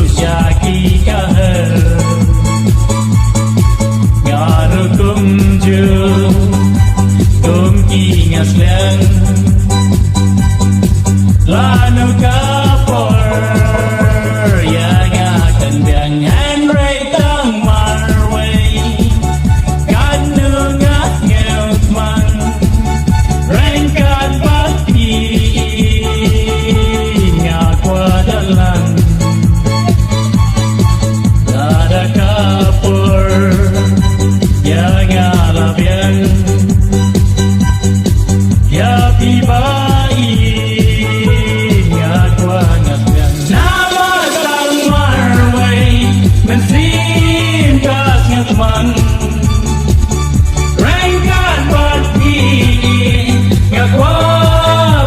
Syaki kahar Ngarukum ju Kum kingas lang Lanu kapor Yang akan biang Henry tang marway Kanu ngat ngeut man Rengkat baki Ngakwa dalang Nada kapor Yang alabian Ya pibai Ngakwa ngatbian Nama tang marway Mensim kas ngatman Rengkat baki Ngakwa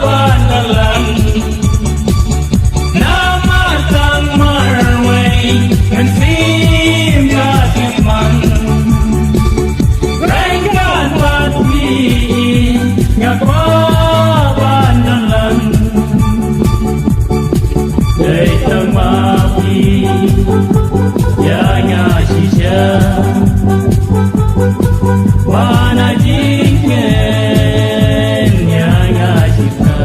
bandalan Nama tang marway Mensim kas ngatman Rengkat baki Ngakwa bandalan Day tang mapi Yang asisya Wana jingken Yang asika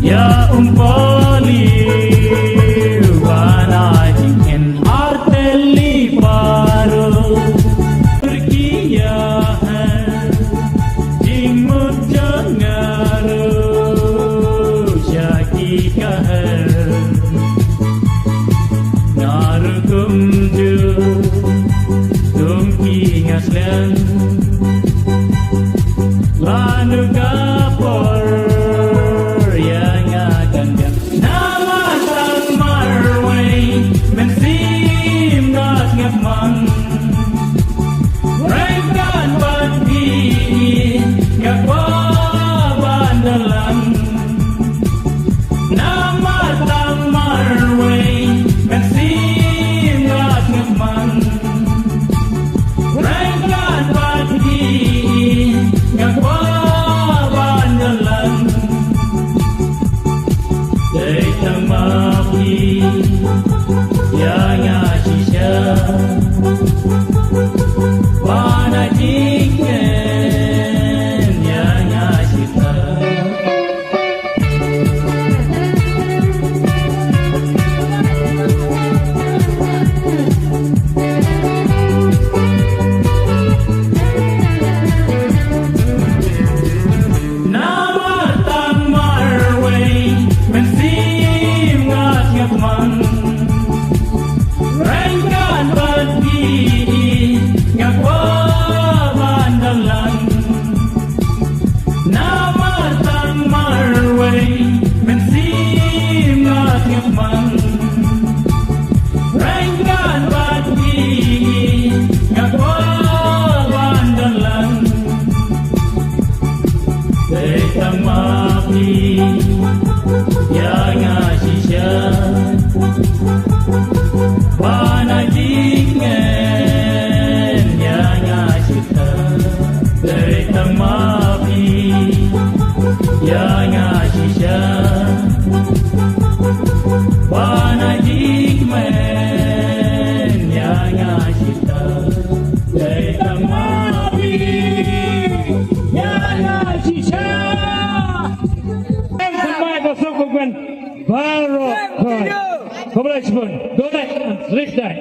Ya umpali wana jingken arteli paru perkiyahan jingmut jangaru syaki kahar narukum ju tumki ngaslan lanu kapor yang akan biang nama tang marway mensim gas ngapmang rengkan bagi ngakwa bandalan nama tang marway mensim gas ngapmang rengkan bagi ngakwa bandalan Day tang mapi Yang asisya Wana jingken Yang asita Nama tang marway Mensim ngas ngapman Rengkan bagi Ngakwa bandalan Nama tang marway Mensim ngas ngapman Rengkan bagi Ngakwa bandalan Day tang mapi Yang asisya Wana jingken Yang asita Day tang mapi Yang asisya Wana jingken Yang asita Day tang mapi Yang asisya Baru Kau boleh sebut Donat Rizdai